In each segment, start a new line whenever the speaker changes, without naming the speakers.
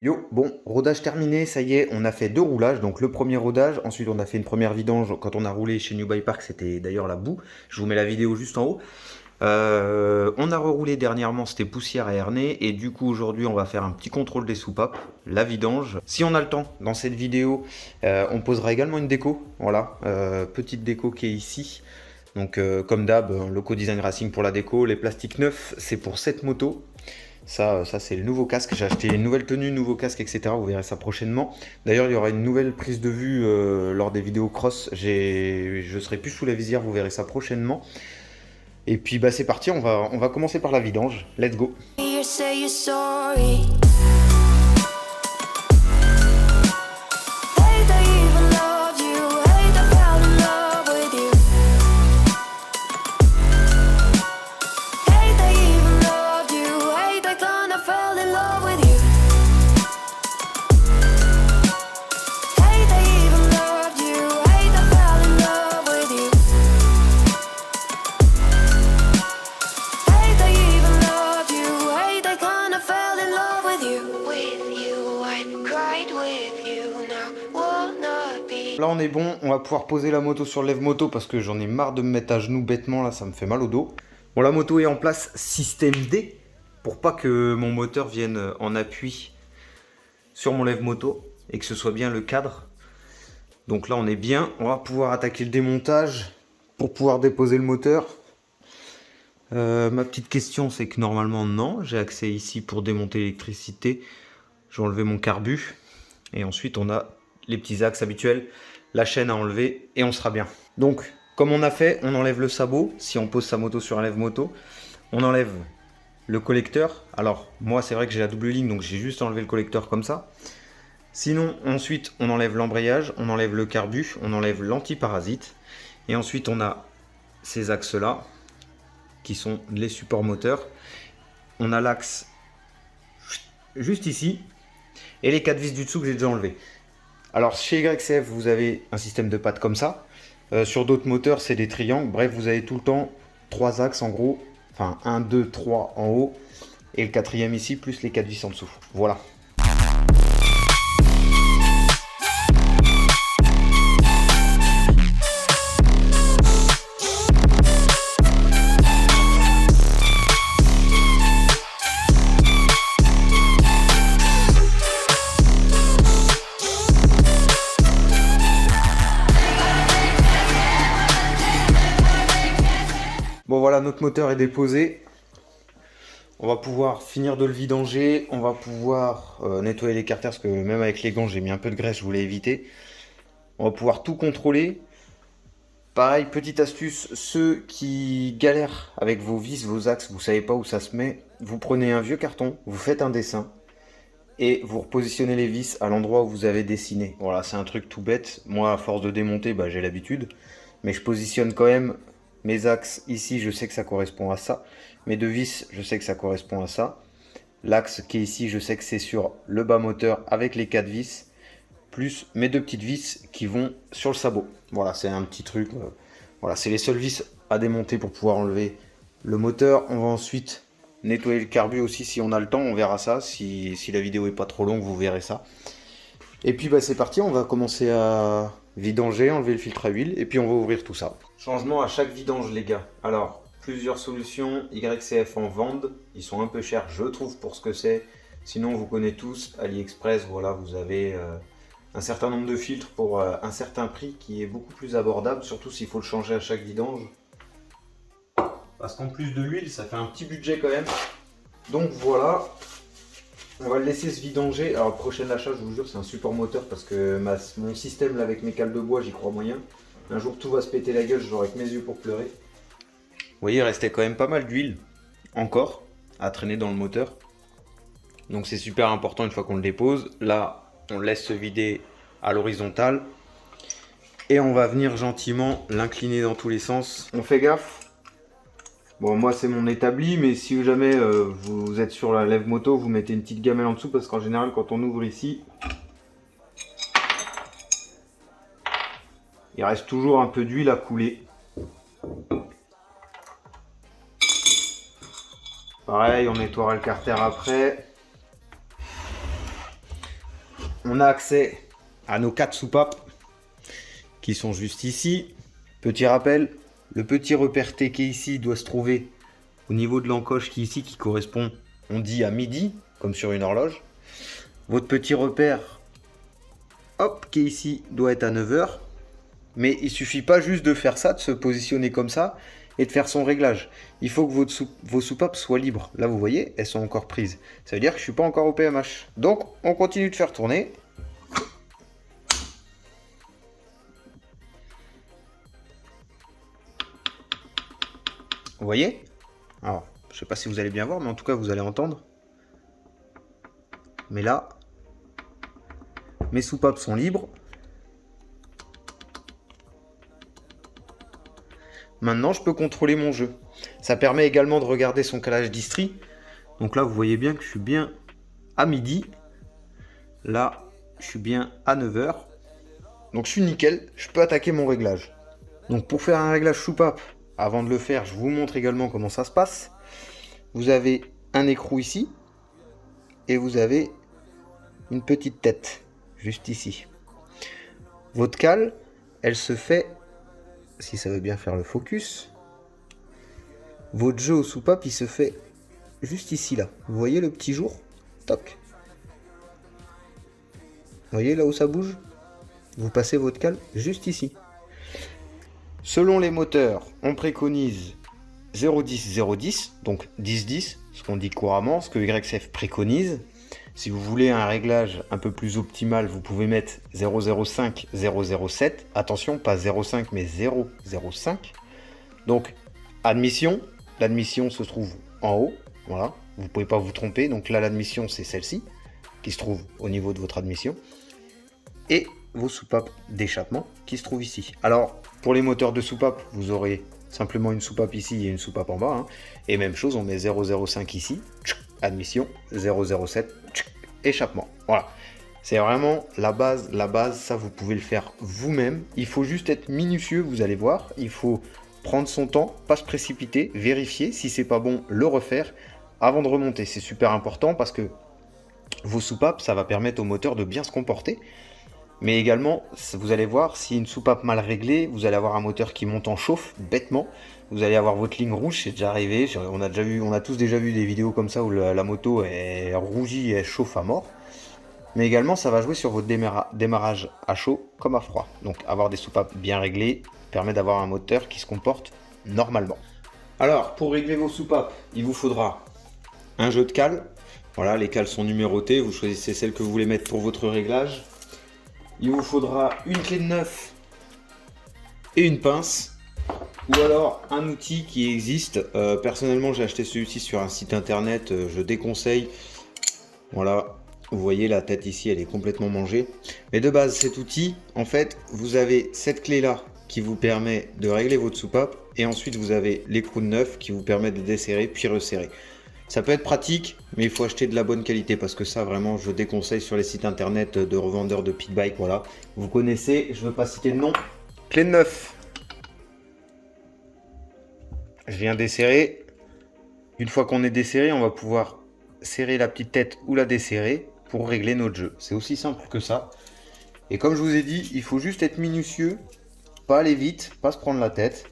Yo, bon, rodage terminé, ça y est, on a fait deux roulages. Donc le premier rodage, ensuite on a fait une première vidange quand on a roulé chez New Buy Park, c'était d'ailleurs la boue. Je vous mets la vidéo juste en haut. On a reroulé dernièrement, c'était poussière à Ernée. Et du coup aujourd'hui on va faire un petit contrôle des soupapes, la vidange. Si on a le temps, dans cette vidéo, on posera également une déco. Voilà, petite déco qui est ici. Donc comme d'hab, Loco Design Racing pour la déco. Les plastiques neufs, c'est pour cette moto. Ça c'est le nouveau casque. J'ai acheté une nouvelle tenue, nouveau casque, etc. Vous verrez ça prochainement. D'ailleurs, il y aura une nouvelle prise de vue lors des vidéos cross. Je serai plus sous la visière, vous verrez ça prochainement. Et puis bah, c'est parti, on va commencer par la vidange. Let's go. Là on est bon, on va pouvoir poser la moto sur le lève-moto parce que j'en ai marre de me mettre à genoux bêtement, là ça me fait mal au dos. Bon, la moto est en place système D pour pas que mon moteur vienne en appui sur mon lève-moto et que ce soit bien le cadre. Donc là on est bien, on va pouvoir attaquer le démontage pour pouvoir déposer le moteur. Ma petite question c'est que normalement non, j'ai accès ici pour démonter l'électricité. J'ai enlevé mon carbu et ensuite on a les petits axes habituels, la chaîne à enlever et on sera bien. Donc comme on a fait, on enlève le sabot si on pose sa moto sur un lève-moto. On enlève le collecteur. Alors moi c'est vrai que j'ai la double ligne donc j'ai juste enlevé le collecteur comme ça. Sinon ensuite on enlève l'embrayage, on enlève le carbu, on enlève l'antiparasite. Et ensuite on a ces axes là qui sont les supports moteurs. On a l'axe juste ici et les 4 vis du dessous que j'ai déjà enlevé. Alors chez YCF vous avez un système de pattes comme ça. Sur d'autres moteurs c'est des triangles. Bref, vous avez tout le temps 3 axes en gros. Enfin 1, 2, 3 en haut. Et le quatrième ici plus les 4 vis en dessous. Voilà. Bon voilà, notre moteur est déposé. On va pouvoir finir de le vidanger. On va pouvoir nettoyer les carters parce que même avec les gants j'ai mis un peu de graisse, je voulais éviter. On va pouvoir tout contrôler. Pareil, petite astuce, ceux qui galèrent avec vos vis, vos axes, vous savez pas où ça se met, vous prenez un vieux carton, vous faites un dessin et vous repositionnez les vis à l'endroit où vous avez dessiné. Voilà, c'est un truc tout bête. Moi, à force de démonter, bah, j'ai l'habitude. Mais je positionne quand même mes axes ici, je sais que ça correspond à ça. Mes deux vis, je sais que ça correspond à ça. L'axe qui est ici, je sais que c'est sur le bas moteur avec les 4 vis. Plus mes deux petites vis qui vont sur le sabot. Voilà, c'est un petit truc. Voilà, c'est les seules vis à démonter pour pouvoir enlever le moteur. On va ensuite nettoyer le carbu aussi si on a le temps. On verra ça. Si la vidéo est pas trop longue, vous verrez ça. Et puis bah, c'est parti, on va commencer à vidanger, enlever le filtre à huile et puis on va ouvrir tout ça. Changement à chaque vidange les gars. Alors, plusieurs solutions, YCF en vendent, ils sont un peu chers je trouve pour ce que c'est. Sinon vous connaissez tous, AliExpress, voilà, vous avez un certain nombre de filtres pour un certain prix qui est beaucoup plus abordable, surtout s'il faut le changer à chaque vidange. Parce qu'en plus de l'huile, ça fait un petit budget quand même. Donc voilà. On va le laisser se vidanger. Alors, le prochain achat, je vous jure, c'est un support moteur parce que mon système là avec mes cales de bois, j'y crois moyen. Un jour, tout va se péter la gueule, je l'aurai que mes yeux pour pleurer. Vous voyez, il restait quand même pas mal d'huile, encore, à traîner dans le moteur. Donc, c'est super important une fois qu'on le dépose. Là, on laisse se vider à l'horizontale. Et on va venir gentiment l'incliner dans tous les sens. On fait gaffe. Bon, moi c'est mon établi, mais si jamais vous êtes sur la lève moto, vous mettez une petite gamelle en dessous parce qu'en général, quand on ouvre ici, il reste toujours un peu d'huile à couler. Pareil, on nettoiera le carter après. on a accès à nos 4 soupapes qui sont juste ici. Petit rappel, le petit repère T qui est ici doit se trouver au niveau de l'encoche qui est ici, qui correspond, on dit, à midi, comme sur une horloge. Votre petit repère, hop, qui est ici, doit être à 9 h. Mais il suffit pas juste de faire ça, de se positionner comme ça et de faire son réglage. Il faut que vos soupapes soient libres. Là, vous voyez, elles sont encore prises. Ça veut dire que je suis pas encore au PMH. Donc, on continue de faire tourner. Vous voyez? Alors, je sais pas si vous allez bien voir, mais en tout cas, vous allez entendre. Mais là, mes soupapes sont libres. Maintenant, je peux contrôler mon jeu. Ça permet également de regarder son calage d'Istrie. Donc là, vous voyez bien que je suis bien à midi. Là, je suis bien à 9 h. Donc je suis nickel, je peux attaquer mon réglage. Donc pour faire un réglage soupape, avant de le faire, je vous montre également comment ça se passe. Vous avez un écrou ici. Et vous avez une petite tête, juste ici. Votre cale, elle se fait, si ça veut bien faire le focus, votre jeu au soupape, il se fait juste ici, là. Vous voyez le petit jour? Toc. Vous voyez là où ça bouge? Vous passez votre cale juste ici. Selon les moteurs, on préconise 0,10-0,10, donc 10-10, ce qu'on dit couramment, ce que YCF préconise. Si vous voulez un réglage un peu plus optimal, vous pouvez mettre 0,05, 0,07. Attention, pas 0,5 mais 0,05. Donc, admission. L'admission se trouve en haut. Voilà, vous ne pouvez pas vous tromper. Donc là, l'admission, c'est celle-ci, qui se trouve au niveau de votre admission. Et vos soupapes d'échappement qui se trouvent ici. Alors, pour les moteurs de soupape, vous aurez simplement une soupape ici et une soupape en bas. Hein. Et même chose, on met 0,05 ici. Admission, 0,07, échappement. Voilà, c'est vraiment la base, ça vous pouvez le faire vous-même. Il faut juste être minutieux, vous allez voir. Il faut prendre son temps, pas se précipiter, vérifier. Si c'est pas bon, le refaire avant de remonter. C'est super important parce que vos soupapes, ça va permettre au moteur de bien se comporter. Mais également, vous allez voir, si une soupape mal réglée, vous allez avoir un moteur qui monte en chauffe, bêtement. Vous allez avoir votre ligne rouge, c'est déjà arrivé. On a tous déjà vu des vidéos comme ça où la moto est rougie et elle chauffe à mort. Mais également, ça va jouer sur votre démarrage à chaud comme à froid. Donc avoir des soupapes bien réglées permet d'avoir un moteur qui se comporte normalement. Alors, pour régler vos soupapes, il vous faudra un jeu de cales. Voilà, les cales sont numérotées, vous choisissez celle que vous voulez mettre pour votre réglage. Il vous faudra une clé de neuf et une pince. Ou alors un outil qui existe. Personnellement, j'ai acheté celui-ci sur un site internet. Je déconseille. Voilà, vous voyez la tête ici, elle est complètement mangée. Mais de base, cet outil, en fait, vous avez cette clé-là qui vous permet de régler votre soupape. Et ensuite, vous avez l'écrou de neuf qui vous permet de desserrer puis resserrer. Ça peut être pratique, mais il faut acheter de la bonne qualité parce que ça, vraiment, je déconseille sur les sites internet de revendeurs de pit bike. Voilà, vous connaissez, je ne veux pas citer le nom. Clé de neuf. Je viens desserrer. Une fois qu'on est desserré, on va pouvoir serrer la petite tête ou la desserrer pour régler notre jeu. C'est aussi simple que ça. Et comme je vous ai dit, il faut juste être minutieux, pas aller vite, pas se prendre la tête.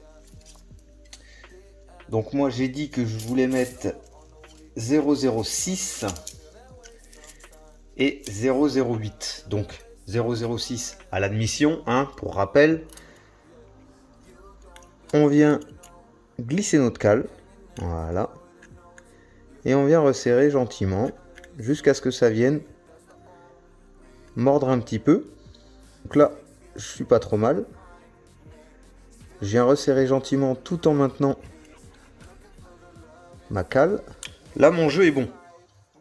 Donc moi, j'ai dit que je voulais mettre 0,06 et 0,08. Donc 0,06 à l'admission, hein, pour rappel. On vient glisser notre cale, voilà, et on vient resserrer gentiment jusqu'à ce que ça vienne mordre un petit peu. Donc là, je suis pas trop mal. Je viens resserrer gentiment tout en maintenant ma cale. Là, mon jeu est bon.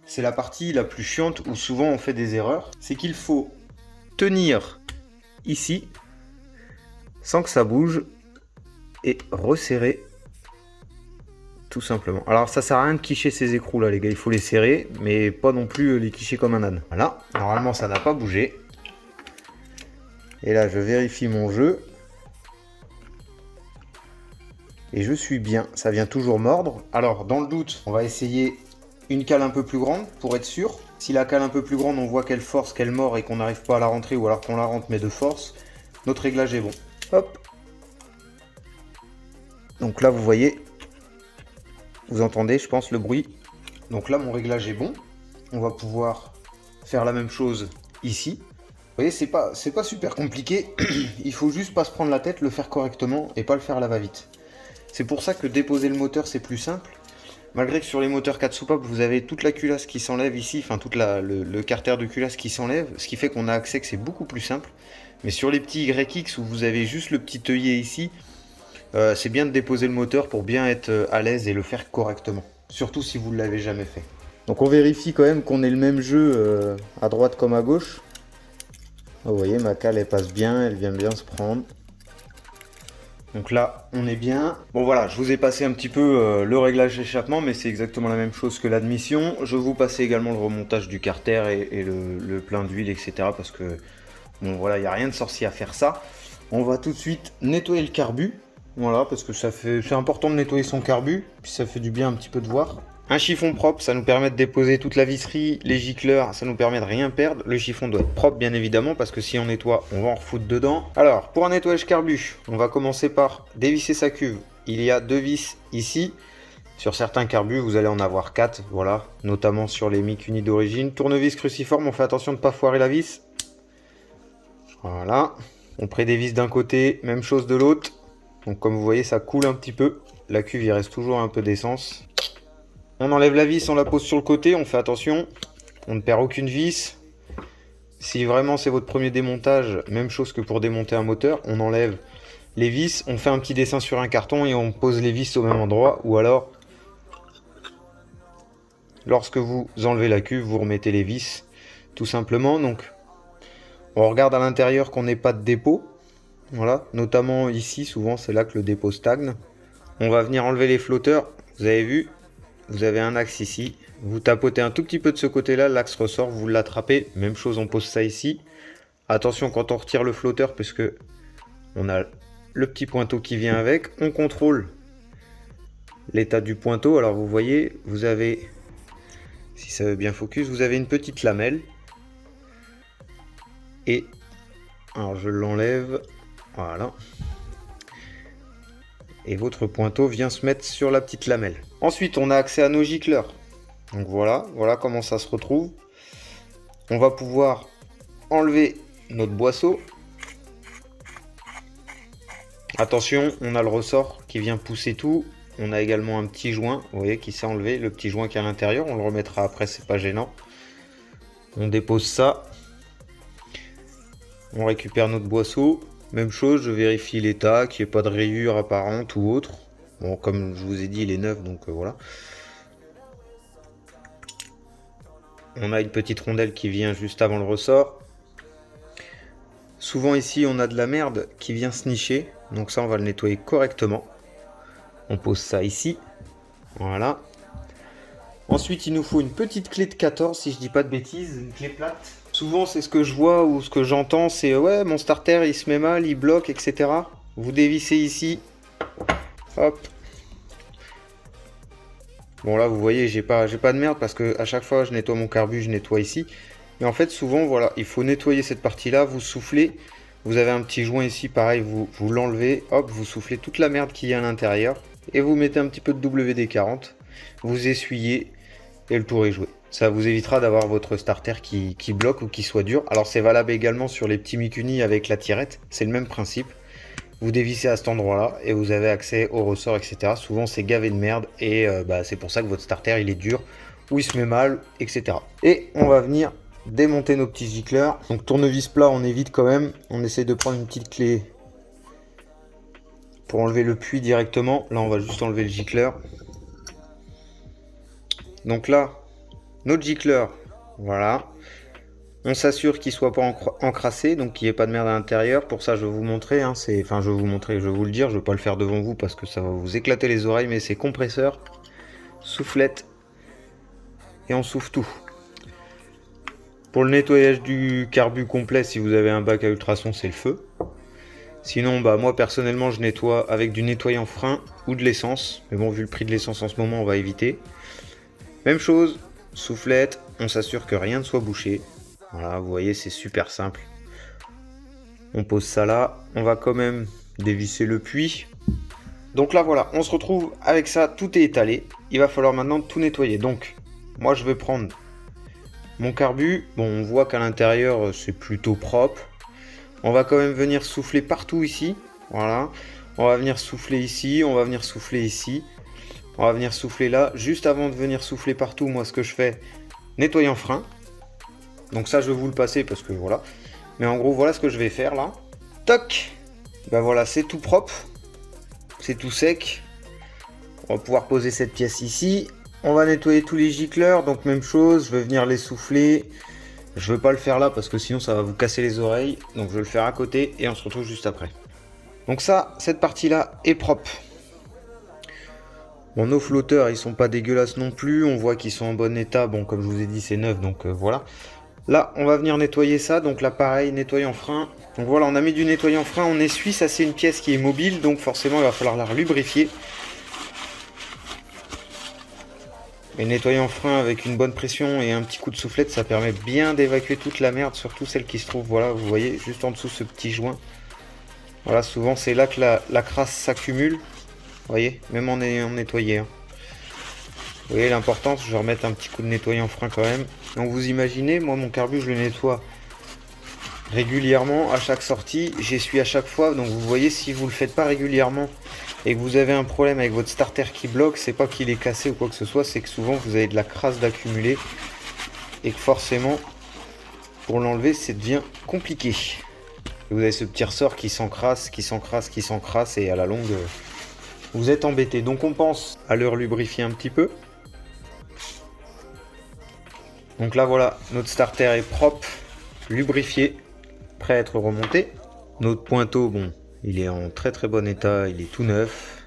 C'est la partie la plus chiante où souvent on fait des erreurs. C'est qu'il faut tenir ici sans que ça bouge et resserrer tout simplement. Alors ça sert à rien de quicher ces écrous là les gars, il faut les serrer mais pas non plus les quicher comme un âne. Voilà, normalement ça n'a pas bougé. Et là je vérifie mon jeu. Et je suis bien, ça vient toujours mordre. Alors dans le doute, on va essayer une cale un peu plus grande pour être sûr. Si la cale un peu plus grande, on voit qu'elle force, qu'elle mord et qu'on n'arrive pas à la rentrer, ou alors qu'on la rentre mais de force, notre réglage est bon. Hop. Donc là, vous voyez, vous entendez, je pense, le bruit. Donc là, mon réglage est bon. On va pouvoir faire la même chose ici. Vous voyez, c'est pas super compliqué. Il faut juste pas se prendre la tête, le faire correctement et pas le faire à la va-vite. C'est pour ça que déposer le moteur, c'est plus simple. Malgré que sur les moteurs 4 soupapes, vous avez toute la culasse qui s'enlève ici, enfin tout le carter de culasse qui s'enlève, ce qui fait qu'on a accès que c'est beaucoup plus simple. Mais sur les petits YX où vous avez juste le petit œillet ici, c'est bien de déposer le moteur pour bien être à l'aise et le faire correctement. Surtout si vous ne l'avez jamais fait. Donc on vérifie quand même qu'on ait le même jeu à droite comme à gauche. Vous voyez, ma cale elle passe bien, elle vient bien se prendre. Donc là, on est bien. Bon voilà, je vous ai passé un petit peu le réglage d'échappement, mais c'est exactement la même chose que l'admission. Je vais vous passer également le remontage du carter et le plein d'huile, etc. Parce que, bon voilà, il n'y a rien de sorcier à faire ça. On va tout de suite nettoyer le carbu. Voilà, parce que c'est important de nettoyer son carbu, puis ça fait du bien un petit peu de voir. Un chiffon propre, ça nous permet de déposer toute la visserie, les gicleurs, ça nous permet de rien perdre. Le chiffon doit être propre bien évidemment parce que si on nettoie, on va en refoutre dedans. Alors, pour un nettoyage carbu, on va commencer par dévisser sa cuve. Il y a 2 vis ici. Sur certains carbus, vous allez en avoir 4, voilà, notamment sur les Mikuni d'origine. Tournevis cruciforme, on fait attention de ne pas foirer la vis. Voilà. On prédévisse d'un côté, même chose de l'autre. Donc comme vous voyez, ça coule un petit peu. La cuve, il reste toujours un peu d'essence. On enlève la vis, on la pose sur le côté, on fait attention, on ne perd aucune vis. Si vraiment c'est votre premier démontage, même chose que pour démonter un moteur, on enlève les vis, on fait un petit dessin sur un carton et on pose les vis au même endroit. Ou alors, lorsque vous enlevez la cuve, vous remettez les vis, tout simplement. Donc, on regarde à l'intérieur qu'on n'ait pas de dépôt. Voilà, notamment ici, souvent c'est là que le dépôt stagne. On va venir enlever les flotteurs, vous avez vu. Vous avez un axe ici, vous tapotez un tout petit peu de ce côté-là, l'axe ressort, vous l'attrapez. Même chose, on pose ça ici. Attention quand on retire le flotteur, puisque on a le petit pointeau qui vient avec. On contrôle l'état du pointeau. Alors vous voyez, vous avez, si ça veut bien focus, vous avez une petite lamelle. Et, alors je l'enlève, voilà. Et votre pointeau vient se mettre sur la petite lamelle. Ensuite, on a accès à nos gicleurs. Donc voilà comment ça se retrouve. On va pouvoir enlever notre boisseau. Attention, on a le ressort qui vient pousser tout. On a également un petit joint, vous voyez, qui s'est enlevé. Le petit joint qui est à l'intérieur, on le remettra après, c'est pas gênant. On dépose ça. On récupère notre boisseau. Même chose, je vérifie l'état, qu'il n'y ait pas de rayures apparentes ou autre. Bon, comme je vous ai dit, il est neuf, donc voilà. On a une petite rondelle qui vient juste avant le ressort. Souvent ici, on a de la merde qui vient se nicher. Donc ça, on va le nettoyer correctement. On pose ça ici. Voilà. Ensuite, il nous faut une petite clé de 14, si je dis pas de bêtises, une clé plate. Souvent, c'est ce que je vois ou ce que j'entends, c'est ouais, mon starter, il se met mal, il bloque, etc. Vous dévissez ici. Hop. Bon là, vous voyez, j'ai pas de merde parce que à chaque fois, je nettoie mon carbu, je nettoie ici. Mais en fait, souvent, voilà, il faut nettoyer cette partie-là, vous soufflez. Vous avez un petit joint ici, pareil, vous l'enlevez, hop, vous soufflez toute la merde qu'il y a à l'intérieur. Et vous mettez un petit peu de WD-40. Vous essuyez et le tour est joué. Ça vous évitera d'avoir votre starter qui bloque ou qui soit dur. Alors c'est valable également sur les petits Mikuni avec la tirette, c'est le même principe. Vous dévissez à cet endroit-là et vous avez accès au ressort, etc. Souvent c'est gavé de merde et c'est pour ça que votre starter il est dur ou il se met mal, etc. Et on va venir démonter nos petits gicleurs. Donc tournevis plat, on évite quand même. On essaie de prendre une petite clé pour enlever le puits directement. Là on va juste enlever le gicleur. Donc là, notre gicleur, voilà. On s'assure qu'il ne soit pas encrassé, donc qu'il n'y ait pas de merde à l'intérieur. Pour ça, je vais vous montrer. Je vais vous le dire. Je ne vais pas le faire devant vous parce que ça va vous éclater les oreilles. Mais c'est compresseur, soufflette et on souffle tout. Pour le nettoyage du carbu complet, si vous avez un bac à ultrasons, c'est le feu. Sinon, moi personnellement, je nettoie avec du nettoyant frein ou de l'essence. Mais bon, vu le prix de l'essence en ce moment, on va éviter. Même chose, soufflette, on s'assure que rien ne soit bouché. Voilà, vous voyez, c'est super simple. On pose ça là, on va quand même dévisser le puits. Donc là voilà, on se retrouve avec ça, tout est étalé. Il va falloir maintenant tout nettoyer. Donc, moi je vais prendre mon carbu. Bon, on voit qu'à l'intérieur c'est plutôt propre. On va quand même venir souffler partout ici. Voilà. On va venir souffler ici, on va venir souffler ici. On va venir souffler là. Juste avant de venir souffler partout, moi ce que je fais, nettoyant frein. Donc ça je vais vous le passer parce que voilà. Mais en gros voilà ce que je vais faire là. Toc. Ben voilà, c'est tout propre. C'est tout sec. On va pouvoir poser cette pièce ici. On va nettoyer tous les gicleurs. Donc même chose, je vais venir les souffler. Je ne veux pas le faire là parce que sinon ça va vous casser les oreilles. Donc je vais le faire à côté et on se retrouve juste après. Donc ça, cette partie-là est propre. Bon, nos flotteurs, ils sont pas dégueulasses non plus. On voit qu'ils sont en bon état. Bon, comme je vous ai dit, c'est neuf, donc voilà. Là, on va venir nettoyer ça. Donc là, pareil, nettoyant frein. Donc voilà, on a mis du nettoyant frein. On essuie. Ça, c'est une pièce qui est mobile. Donc forcément, il va falloir la lubrifier. Et nettoyant frein avec une bonne pression et un petit coup de soufflette, ça permet bien d'évacuer toute la merde. Surtout celle qui se trouve, voilà, vous voyez, juste en dessous ce petit joint. Voilà, souvent, c'est là que la crasse s'accumule. Vous voyez, même en ayant nettoyé. Hein. Vous voyez l'importance, je vais remettre un petit coup de nettoyant frein quand même. Donc vous imaginez, moi mon carbu je le nettoie régulièrement à chaque sortie, j'essuie à chaque fois. Donc vous voyez, si vous le faites pas régulièrement et que vous avez un problème avec votre starter qui bloque, c'est pas qu'il est cassé ou quoi que ce soit, c'est que souvent vous avez de la crasse d'accumuler et que forcément pour l'enlever ça devient compliqué. Et vous avez ce petit ressort qui s'encrasse, qui s'encrasse, qui s'encrasse et à la longue vous êtes embêté. Donc on pense à le lubrifier un petit peu. Donc là voilà, notre starter est propre, lubrifié, prêt à être remonté. Notre pointeau, bon, il est en très très bon état, il est tout neuf.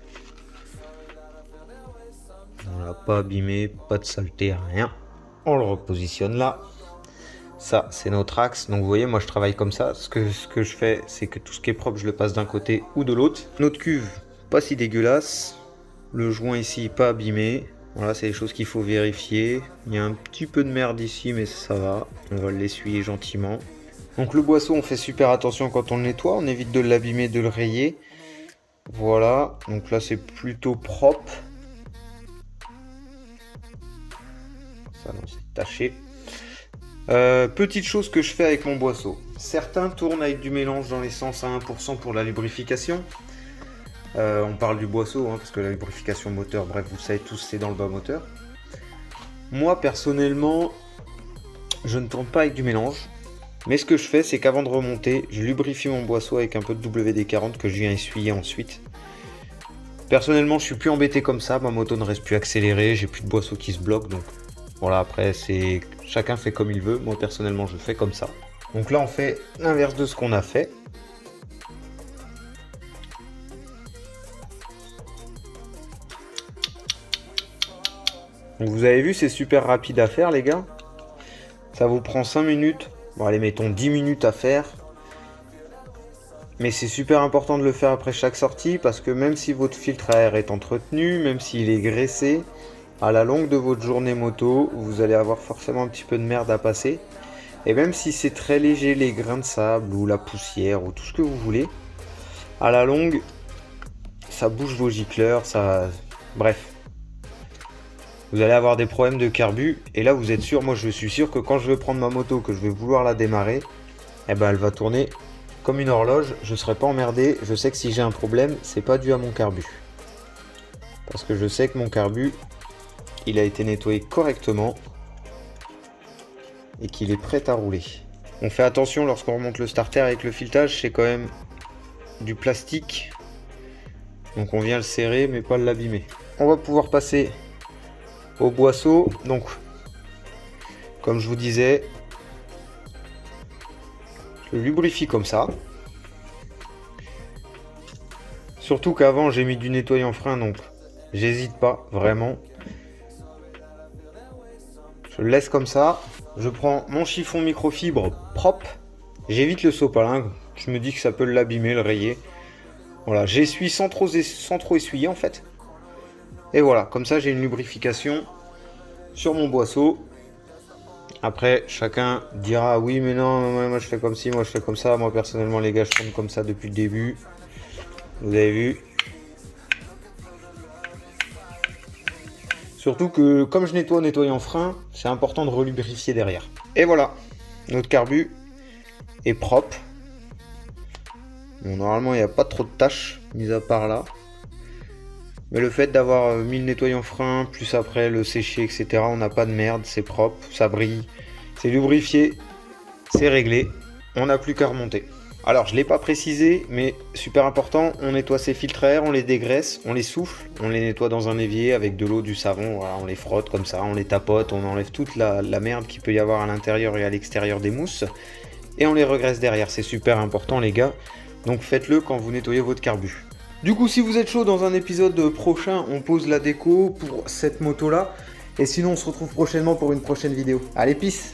Voilà, pas abîmé, pas de saleté, rien. On le repositionne là. Ça, c'est notre axe. Donc vous voyez, moi je travaille comme ça. Ce que je fais, c'est que tout ce qui est propre, je le passe d'un côté ou de l'autre. Notre cuve, pas si dégueulasse. Le joint ici, pas abîmé. Voilà, c'est des choses qu'il faut vérifier. Il y a un petit peu de merde ici, mais ça va. On va l'essuyer gentiment. Donc le boisseau, on fait super attention quand on le nettoie. On évite de l'abîmer, de le rayer. Voilà. Donc là, c'est plutôt propre. Ça, non, c'est taché. Petite chose que je fais avec mon boisseau. Certains tournent avec du mélange dans l'essence à 1% pour la lubrification. On parle du boisseau, hein, parce que la lubrification moteur, bref, vous savez tous, c'est dans le bas moteur. Moi, personnellement, je ne tourne pas avec du mélange. Mais ce que je fais, c'est qu'avant de remonter, je lubrifie mon boisseau avec un peu de WD-40 que je viens essuyer ensuite. Personnellement, je suis plus embêté comme ça. Ma moto ne reste plus accélérée, j'ai plus de boisseau qui se bloque. Donc voilà, après, c'est chacun fait comme il veut. Moi, personnellement, je fais comme ça. Donc là, on fait l'inverse de ce qu'on a fait. Donc vous avez vu, c'est super rapide à faire les gars. Ça vous prend 5 minutes. Bon allez, mettons 10 minutes à faire. Mais c'est super important de le faire après chaque sortie parce que même si votre filtre à air est entretenu, même s'il est graissé, à la longue de votre journée moto, vous allez avoir forcément un petit peu de merde à passer. Et même si c'est très léger, les grains de sable ou la poussière ou tout ce que vous voulez, à la longue, ça bouge vos gicleurs, ça... Bref. Vous allez avoir des problèmes de carbu et là vous êtes sûr, moi je suis sûr que quand je vais prendre ma moto, que je vais vouloir la démarrer, eh ben elle va tourner comme une horloge, je ne serai pas emmerdé, je sais que si j'ai un problème, c'est pas dû à mon carbu. Parce que je sais que mon carbu, il a été nettoyé correctement et qu'il est prêt à rouler. On fait attention lorsqu'on remonte le starter avec le filetage, c'est quand même du plastique. Donc on vient le serrer mais pas l'abîmer. On va pouvoir passer au boisseau. Donc comme je vous disais, je le lubrifie comme ça. Surtout qu'avant j'ai mis du nettoyant frein, donc j'hésite pas vraiment. Je le laisse comme ça. Je prends mon chiffon microfibre propre. J'évite le sopalin. Je me dis que ça peut l'abîmer, le rayer. Voilà, j'essuie sans trop essuyer en fait. Et voilà, comme ça j'ai une lubrification sur mon boisseau. Après, chacun dira oui, mais non, moi je fais comme ci, moi je fais comme ça. Moi personnellement, les gars, je tourne comme ça depuis le début. Vous avez vu. Surtout que comme je nettoie en nettoyant frein, c'est important de relubrifier derrière. Et voilà, notre carbu est propre. Bon, normalement, il n'y a pas trop de tâches, mis à part là. Mais le fait d'avoir mis le nettoyant frein, plus après le sécher, etc., on n'a pas de merde, c'est propre, ça brille, c'est lubrifié, c'est réglé, on n'a plus qu'à remonter. Alors, je ne l'ai pas précisé, mais super important, on nettoie ces filtres à air, on les dégraisse, on les souffle, on les nettoie dans un évier avec de l'eau, du savon, voilà, on les frotte comme ça, on les tapote, on enlève toute la merde qu'il peut y avoir à l'intérieur et à l'extérieur des mousses, et on les regraisse derrière, c'est super important les gars, donc faites-le quand vous nettoyez votre carbu. Du coup, si vous êtes chaud, dans un épisode prochain, on pose la déco pour cette moto-là. Et sinon, on se retrouve prochainement pour une prochaine vidéo. Allez, peace!